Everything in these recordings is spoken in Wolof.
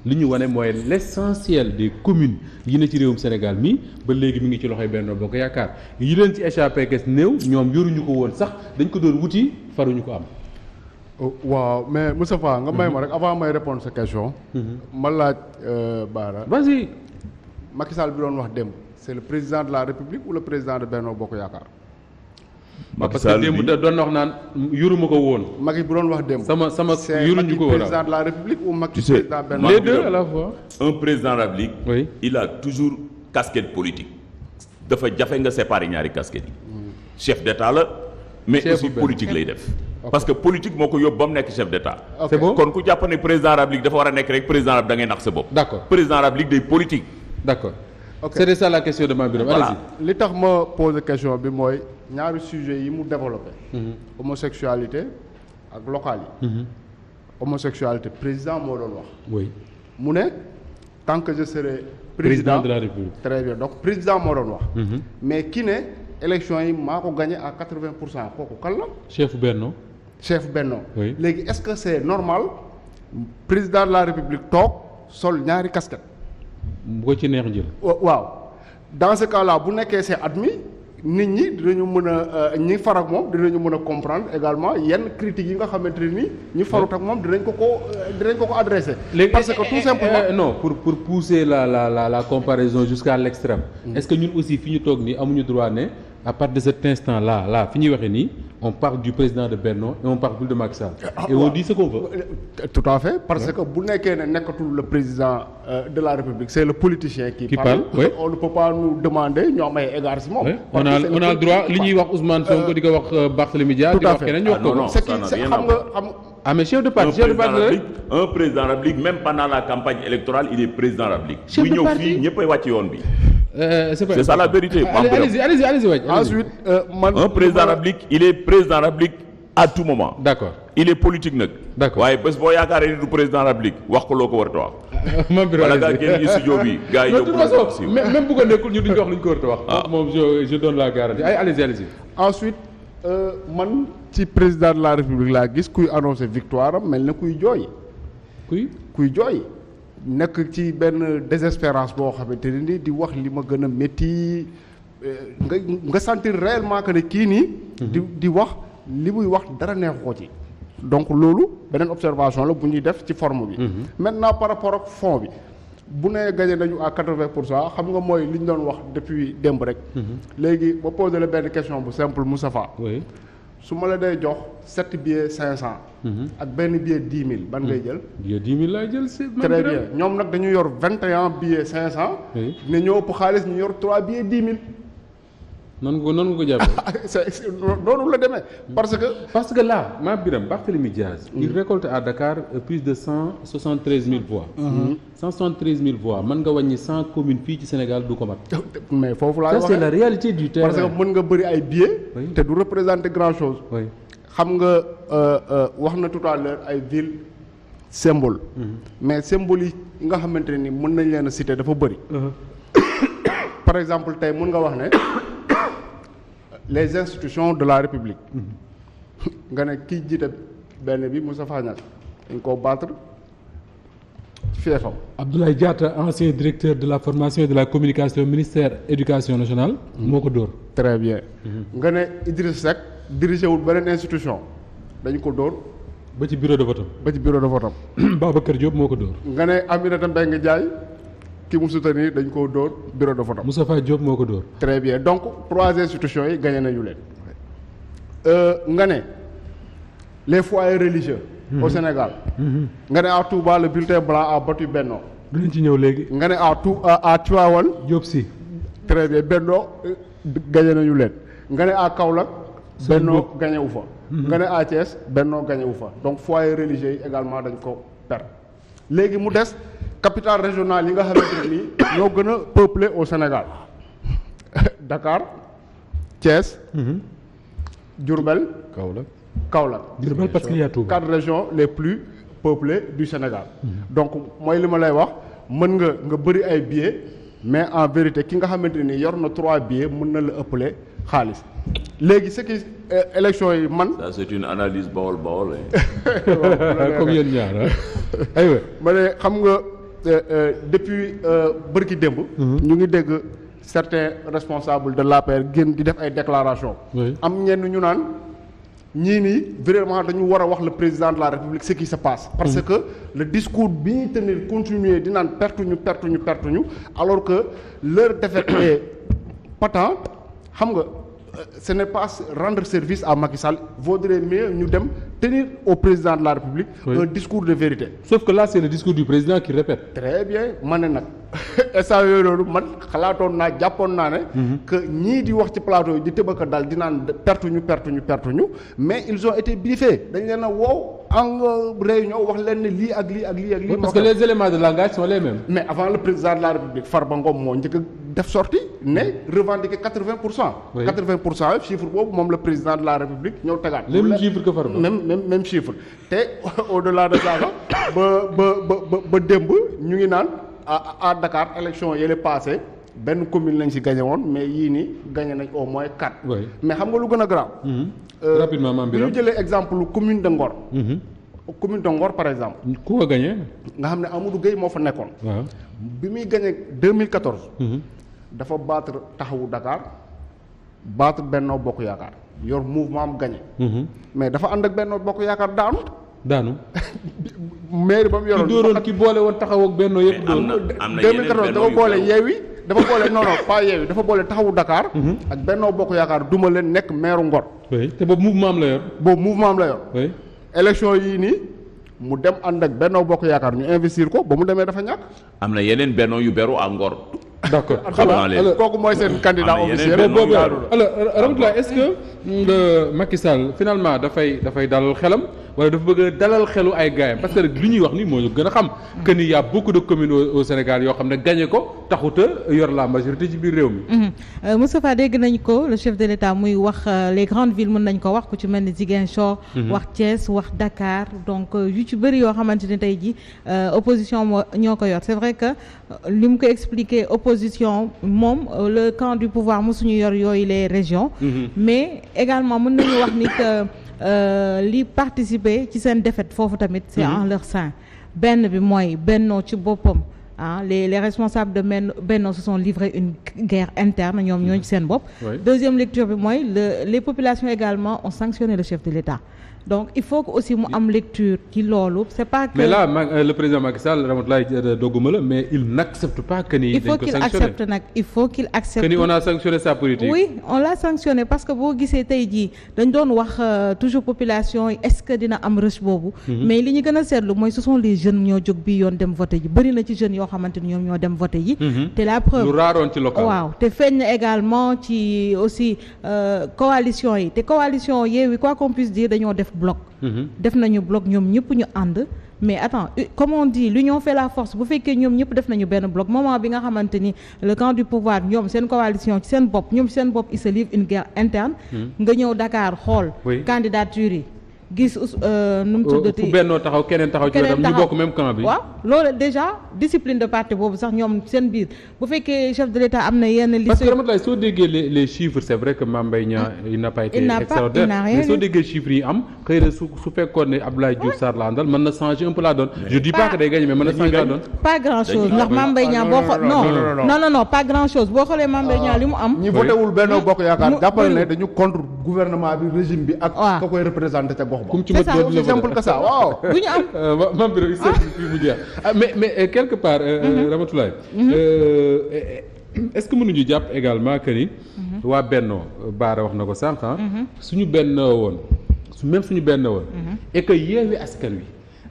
li ñu wane mooy l'essentiel des communes yi ne ci réewum Sénégal mi ba léegi mi ngi ci loxoy Benno Bokk Yaakaar yi leen ci échappé kes néew ñoom yoruñu ko woon sax dañ ko doon wuti faruñu ko am. waaw mais Moustapha nga may ma rek avant may répondre sa question. ma laaj Bara. vas-y. Macky Sall bi doon wax démb c'est le président de la République ou le président de Benno Bokk Yaakaar. parce que démb doon na wax naan yoruma ko woon. Macky bu doon wax démb. sama yoruñu ko woon c'est Macky président de la République ou Macky Tu président Benno. les deux à la fois. Un président de la République. Oui. Il a toujours casquette politique. dafa jafe nga séparer ñaari casquette yi. chef d'état la. mais Chef aussi bu politique lay def. parce que politique moo ko yóbbu ba mu nekk chef d'état. Ok. C'est bon. kon ku jàpp ne président de la République dafa war a nekk rek président de la République da ngay nax sa bopp. D'accord. président de la République day politique. d'accord. Ok. c'était ça la question de Mame Birame. Voilà. Allez-y. li tax ma poser question bi mooy ñaari sujet yi mu développé. homosexualité ak locale yi. homosexualité président moo doon wax. oui. mu ne tant que je serai président de la République. très bien donc président moo doon wax. mais ki ne élection yi maa ko gagné à 80% kooku kan la. chef Benno. chef Benno. Oui. léegi est-ce que c'est normal président de la République toog sol ñaari casquette. bu ko ci neex jël. waaw dans ce cas-là bu nekkee c'est admis nit ñi dinañu mën a ñi far ak moom dinañu mën a comprendre également yenn critiques yi nga xamante ne ni ñi farut ak moom dinañ ko ko adresser. parce que tout simplement non pour pousser la comparaison jusqu'à l'extrême. Est-ce que ñun aussi fi ñu toog nii amuñu droit ne à partir de cet instant là fi ñuy waxee nii on parle du président de Benno et on parle plus de Macky Sall. Et on dit ce qu'on veut. Tout à fait parce que bu nekkee ne nekkatul le président de la République c'est le politicien qui parle. Oui. On ne peut pas nous demander ñu am ay égards si moom. Oui. On a le droit li ñuy wax Ousmane Sonko di ko wax Barthélémy Dias di tout à wax fait. keneen ñu wax ko. non, c'est ça qui n'a c'est rien xam à nga voir. xam. Ah mais chef de parti un président de la République même pendant la campagne électorale il est président de la République. Chef de buy ñëw parti. fii ñëppay wàcc yoon bi. C'est ça la vérité. Mame Birame. allez-y waaj. Ensuite man. Un président de la République il est président de la République à tout moment. D'accord. il est politique nag. D'accord. waaye bés boo yaakaaree ni du président de la République wax ko loo ko war a wax. Mame Birame. wala ngaa génn ci studio bi gars yi de toute yóbbu façon même bu ko nekkul ñu duñ ko wax lu ñu ko war a wax. Ah. moom je donne la garantie allez-y. Ensuite man ci président de la République laa gis kuy annoncer victoire am mel na kuy jooy. kuy jooy nekk ci benn désespérance boo xamante ne ni di wax li ma gën a métti nga sentir réellement que ne kii nii. di wax li muy wax dara neexu ko ci. donc loolu beneen observation la bu ñuy def ci forme bi. maintenant par rapport ak fond bi bu nee gagné nañu à 80% xam nga mooy li ñu doon wax depuis démb rek. léegi ba posé la benn question bu simple Moustapha. oui. su ma la dee jox 7 billets 500. ak benn billet 10 000 ban ngay jël. billet 10 000 laay jël c'est très bien ñoom nag dañu yor 21 billets 500. Oui. ne ñoo ëpp xaalis ñu yor 3 billets 10 000. noonu nga ko jàppee. c'est noonu la demee parce que là Mame Birame Barthélémy Dias. il récolte à Dakar plus de 173 000 voix. 173 000 voix mën nga wàññi 100 communes fii ci Sénégal du ko mat. mais foofu laay ça waxee c'est la réalité du terrain. parce que mën nga bëri ay billets. Oui. te du représenter grand chose. oui. xam nga wax na tout à l'heure ay villes symbole. mais symbole yi nga xamante ne ni mën nañ leen a citer dafa bëri. par exemple tey mën nga wax ne les institutions de la République. nga ne kii jiite benn bi Moustapha Niasse dañ koo battre feefam. Abdoulaye Diatta ancien directeur de la formation et de la communication ministère éducation nationale. moo ko dóor. très bien. nga ne Idriss Seck dirigé wul beneen institution dañ ko dóor ba ci bureau de vote ba ci bureau de vote am. am Babacar Diop moo ko dóor. nga ne Aminata Mbengue Ndiaye ki mu soutenir dañ koo dóor bureau de vote am. Moustapha Diop moo ko dóor. très bien donc 3 institutions yi gagné nañu leen. nga ne les foyers religieux. au Sénégal. nga ne à Touba le bulletin blanc a battu Benno. dinañ ci ñëw léegi. nga ne à Tivaouane. Diop si. très bien Benno gagné nañu leen. nga ne à Kaolack. Benno gagné wu fa. nga ne à Thiès Benno gagné wu fa donc foyers religieux yi également dañ ko perdre. léegi mu des capitale régionale yi nga xamante ne nii ñoo gën a peuplé au Sénégal Dakar Thiès. Diourbel. Kaolack. Diourbel parce qu'il y a Touba. 4 régions les plus peuplées du Sénégal. donc mooy li ma lay wax mën nga bëri ay billets mais en vérité ki nga xamante ni yor na 3 billets mën na la ëppale xaalis léegi ce qui élection yi man. ça c'est une analyse bawol comme yéen ñaar aywa. ma ne xam nga depuis bërki démb. ñu ngi dégg certains responsables de l'APR génn di def ay déclarations. am ñenn ñu naan ñii nii vraiment dañu war a wax le président de la République ce qui se passe. parce que le discours bi ñuy tenir continuer di naan pertu ñu alors que leur défaite est patente xam nga. Ce n'est pas rendre service à Macky Sall, vaudrait mieux ñu dem tenir au président de la République un discours de vérité. Sauf que là c'est le discours du président qui répète. Très bien ma ne nag instant yooyu loolu man xalaatoon naa jàppoon naa ne que ñii di wax ci plateau yi di tëbaka dal di naan pertu ñu mais ils ont été briefés dañ leen a woow en réunion wax leen ne lii ak lii ak lii ak lii. Parce que les éléments de langage sont les mêmes. Mais avant le président de la République Farba Ngom moo njëkk a def sortie ne revendiquer 80%. 80% chiffre boobu moom le président de la République ñëw tegaat. même chiffre que Farba. même chiffre te au-delà de ça ba démb ñu ngi naan à Dakar élection yële passé benn commune lañ ci gagné woon mais yii nii gagné nañ au moins 4. mais xam nga lu gën a grave. Rapidement Mame Birame bu ñu jëlee exemple commune de Ngor. Commune de Ngor par exemple. ku ko gagné. nga xam ne Amadou Gueye moo fa nekkoon. waaw bi muy gagné 2014. dafa battre Taxawu Dakar battre Benno Bokk Yaakaar yor mouvement am gagné. mais dafa ànd ak Benno Bokk Yaakaar daanu. mairie ba mu yoroon ki dooroon ki boole woon Taxawu ak Benno yëpp. am na 2014 dafa boole Yewwi dafa boole non pas Yewwi dafa boole Taxawu Dakar. ak Benno Bokk Yaakaar duma leen nekk maire Ngor. oui te boobu mouvement am la yor. oui élection yii nii mu dem ànd ak Benno Bokk Yaakaar ñu investir ko ba mu demee dafa ñàkk. am na yeneen Benno yu beru à Ngor. D'accord xam naa leen kooku mooy seen candidat officiel. alors Ramatoulaye est-ce que Macky Sall finalement dafay dalal xelam wala dafa bëgg a dalal xelu ay gaayam parce que li ñuy wax ni moo ñu gën a xam que ni y a beaucoup de communes au Sénégal yoo xam ne gagné ko taxuta yor la majorité ci biir réew mi. Moustapha dégg nañ ko le chef de l'État muy wax les grandes villes mën nañ ko wax ku ci mel ni Ziguinchor. wax Thiès wax Dakar donc yu ci bëri yoo xamante ne tey ji opposition ñoo ko yor c'est vrai que li mu ko expliqué opposition moom le camp du pouvoir mosuñu yor yooyu les régions. mais également mën nañu wax ni que li participer ci seen défaite foofu tamit c'est en leur sein benn bi mooy Benno ci boppam les responsables de Benno se sont livrés une guerre interne ñoom ñooñu ci seen bopp. Deuxième lecture bi mooy les populations également ont sanctionné le chef de l'État. Donc il faut que aussi mu am lecture ci loolu c'est pas que. Mais là le président Macky Sall Ramatoulaye dogguma la mais il n'accepte pas que ni dañ ko sanctionné. il faut qu'il accepte que ni on a sanctionné sa politique. Oui on l'a sanctionné parce que boo gisee tey jii dañ doon wax toujours population yi est-ce que dina am rush boobu. mais li ñu gën a seetlu mooy ce sont les jeunes ñoo jóg bii yoon dem voté ji bëri na ci jeunes yoo xamante ni ñoom ñoo dem voté ji. te la preuve lu raaroon ci local. waaw te feeñ na également ci aussi coalition yi te coalition Yewwi quoi qu'on puisse dire dañoo def bloc. def nañu bloc ñoom ñëpp ñu ànd mais attends comme on dit l'union fait la force bu fekkee ñoom ñëpp def nañu benn bloc moment bi nga xamante ni le camp du pouvoir ñoom seen coalition ci seen bopp ñoom seen bopp il se livre une guerre interne nga ñëw Dakar xool candidature yi gis nu mu tuddati fu bennoo taxaw keneen taxaw ci wetam ñu bokk même camp bi. waaw loolu déjà discipline de parti boobu sax ñoom seen biir bu fekkee chef de l'État am na yenn liste. parce que Ramatoulaye soo déggee les chiffres c'est vrai que Mame Mbaye Niang il n'a pas été extraordinaire mais soo déggee chiffres yi am xëy na su fekkoon ne Abdoulaye Diouf Sarr la àndal mën na changer un peu la donne. Je dis pas que day gagner mais mën na changer la donne. pas grand chose ndax Mame Mbaye Niang boo xool non pas grand chose boo xoolee Mame Mbaye Niang li mu am. ñi voté wul Benno Bokk Yaakaar jàppal ne dañu contre gouvernement bi régime bi ak ka koy représenté ca gox ba. C'est simple que ça waaw. du ñu am Mame Birame fii mu jeex mais quelque part Ramatoulaye est-ce que mënuñu jàpp également que ni waa Benno Baara wax na ko sànq suñu bennoo woon même suñu bennoo woon et que Yewwi Askan Wi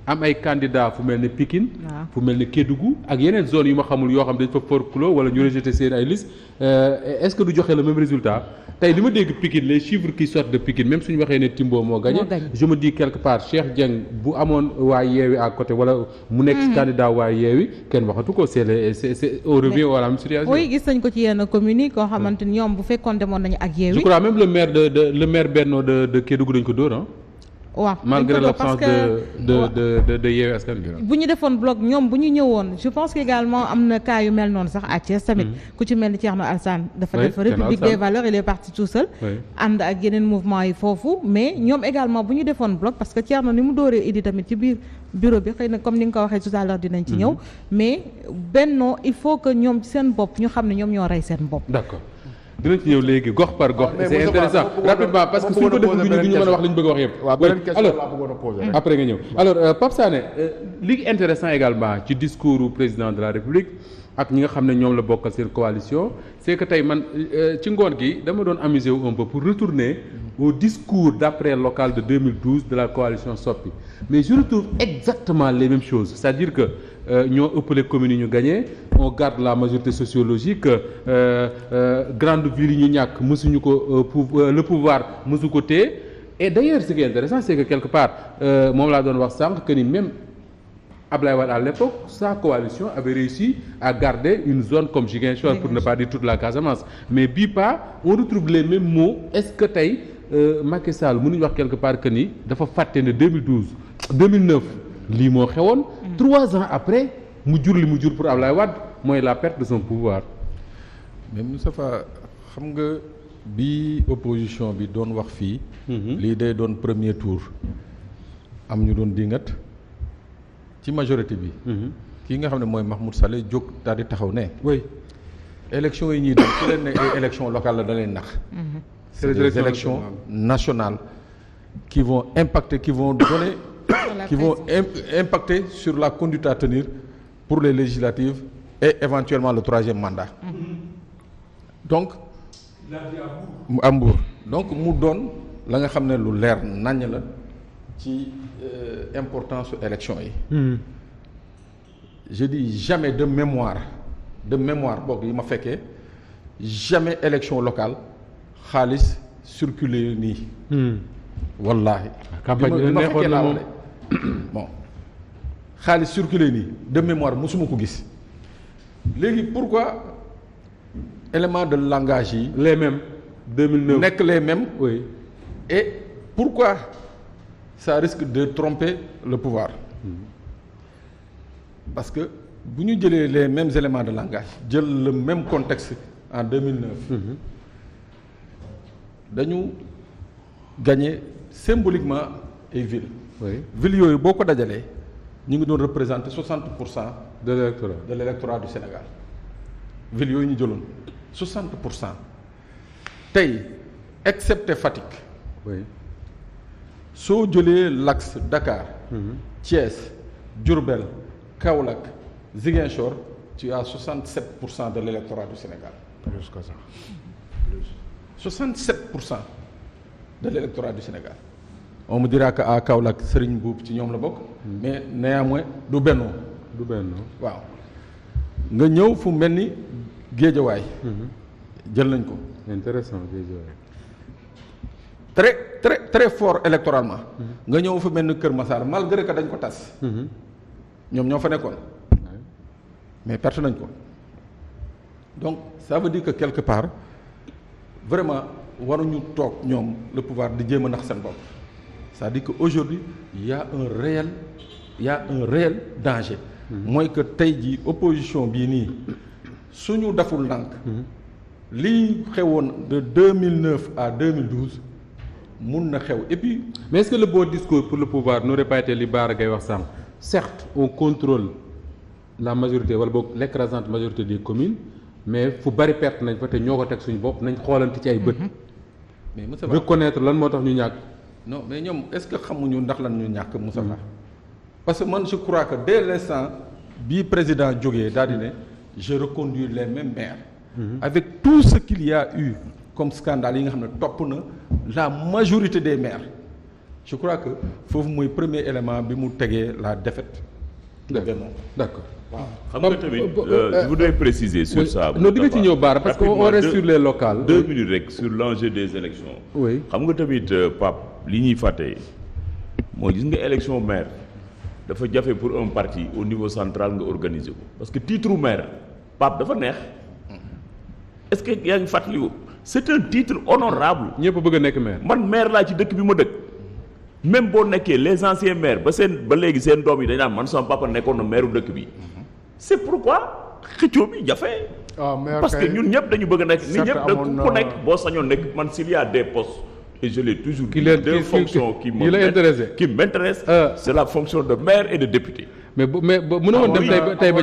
am ay candidats fu mel ne Pikine fu mel ne Kédougou ak yeneen zones yu ma xamul yoo xam dañ fa forclos wala ñu rejeté seen ay liste est-ce que du joxe le même résultat tey li ma dégg Pikine les chiffres qui sortent de Pikine même suñu waxee ne Timbo moo gagné je me dis quelque part Cheikh Dieng bu amoon waa Yewwi à côté wala mu nekk candidat waa Yewwi kenn waxatu ko c'est au revient à la même situation. oui gis nañ ko ci yenn communes yi koo xamante ni ñoom bu fekkoon demoon nañu ak Yewwi. je crois même le maire Benno de Kédougou dañ ko dóor waaw malgré l'absence de Yewwi Askan Wi. bu ñu defoon bloc ñoom bu ñu ñëwoon je pense que également am na cas yu mel noonu sax à Thiès tamit ku ci mel ni Thierno Alassane dafa def République des valeurs il est parti tout seul ànd ak yeneen mouvement yi foofu mais ñoom également bu ñu defoon bloc parce que Thierno ni mu dooree Idi tamit ci biir bureau bi xëy na comme ni nga ko waxee tout à l'heure dinañ ci ñëw mais Benno il faut que ñoom ci seen bopp ñu xam ne ñoom ñoo rey seen bopp. D'accord. dinañ ci ñëw léegi gox par gox. c'est intéressant rapidement parce que suñ ko def du ñu mën a wax li ñu bëgg a wax yëpp. waaw beneen question laa bëggoon a poser. après nga ñëw alors Pape Sané li intéressant également ci discours du président de la République ak ñi nga xam ne ñoom la bokkal seen coalition c'est que tey man ci ngoon gi dama doon amuser wu un peu pour retourner au discours d'après local de 2012 de la coalition Soppi mais je retrouve exactement les mêmes choses c'est-à-dire que ñoo ëppale communes yi ñu gagné on garde la majorité sociologique grande ville yi ñu ñàkk mësuñu ko le pouvoir mësu ko téye et d'ailleurs ce qui est intéressant c'est que quelque part moom laa doon wax sànq que ni même Ablaye Wade à l'époque sa coalition avait réussi à garder une zone comme Ziguinchor pour ne pas dire toute la Casamance mais bii pas on retrouve les mêmes mots est-ce que tey Macky Sall mënuñu wax quelque part que ni dafa fàtte ne 2009 lii moo xewoon 3 ans après mu jur li mu jur pour Ablaye Wade mooy la perte de son pouvoir. mais Moustapha xam nga bi opposition bi doon wax fii. lii day doon premier tour am ñu doon dingat ci majorité bi. kii nga xam ne mooy Mahmoud Saleh jóg daal di taxaw ne. oui élection yi ñuy dem su leen ne ay élection locale la da leen nax. c'est des élections nationales qui vont impacter qui vont donner. qui vont impacter sur la conduite à tenir pour les législatives et éventuellement le 3e mandat. donc mu am Mbour donc mu doon la nga xam ne lu leer naññ la ci importance su élection yi. je dis jamais de mémoire boog yi ma fekkee jamais élection locale xaalis circuler nii. wallaahi. campagne bi neexoon na moom bon xaalis circulé nii de mémoire mosuma ko gis léegi pourquoi élément de langage yi. les mêmes 2009 nekk les mêmes. oui et pourquoi ça risque de tromper le pouvoir. parce que bu ñu jëlee les mêmes éléments de langage jël le même contexte en 2009. dañu gagné symboliquement ay villes. oui villes yooyu boo ko dajalee ñu ngi doon représenter 60% de l'électorat de l'électorat du Sénégal villes yooyu ñu jëloon 60% tey excepté Fatick. oui soo jëlee l'axe Dakar. Thiès Diourbel Kaolack Ziguinchor tu as 67% de l'électorat du Sénégal. plus que ça. 67% de l'électorat du Sénégal. on me dira que à Kaolack Serigne Mboup ci ñoom la bokk. mais néanmoins du Benno. du benn waaw nga ñëw fu mel ni Géejawaay. jël nañ ko. intéressant Géejawaay. très fort électoralement. nga ñëw fu mel ni Kër Massar malgré que dañ ko tas. ñoom ñoo fa nekkoon. mais perte nañ ko. donc ça veut dire que quelque part vraiment waruñu toog ñoom le pouvoir di jéem a nax seen bopp. c'est-à-dire que aujourd'hui il y a un réel danger. mooy que tey jii opposition bii nii suñu deful ndànk. lii xewoon de 2009 à 2012 mun na xew et puis. mais est-ce que le bon discours pour le pouvoir n'aurait pas été li Bara Gaye wax sànq certes on contrôle la majorité wala boog l'écrasante majorité des communes mais fu bari perte nañ fa te ñoo ko teg suñu bopp nañ xoolante ci ay bët. mais Moussa reconnaître lan moo tax ñu ñàkk. non mais ñoom est-ce que xamuñu ndax lan ñu ñàkk Moussa parce que man je crois que dès l'instant bii président jógee daal di ne je reconduis les mêmes maires. avec tout ce qu'il y a eu comme scandale yi nga xam ne topp na la majorité des maires je crois que foofu mooy premier élément bi mu tegee la défaite de Benno. d'accord waaw xam nga tamit je voudrais préciser sur ça. non di nga ci ñëw Bara parce que on reste sur les locales. 2 minutes rek sur l'enjeu des élections. oui xam nga tamit Pape li ñuy fàtte mooy gis nga élection maire dafa jafe pour un parti au niveau central nga organiser ko parce que titre maire Pape dafa neex est-ce que yaa ngi fàttaliku c'est un titre honorable ñëpp bëgg a nekk maire. man maire laa ci dëkk bi ma dëkk même boo nekkee les anciens maires ba léegi seen doom yi dañ naan man sama papa nekkoon na maire dëkk bi c'est pourquoi xëccoo bi jafe. parce que ñun ñëpp dañu bëgg a nekk nit ñëpp ku nekk boo sañoon nekk man s'il y a des postes et je l'ai toujours dit deux fonctions qui m'intéressent c'est la fonction de maire et de député. mais mënu woon dem tey ba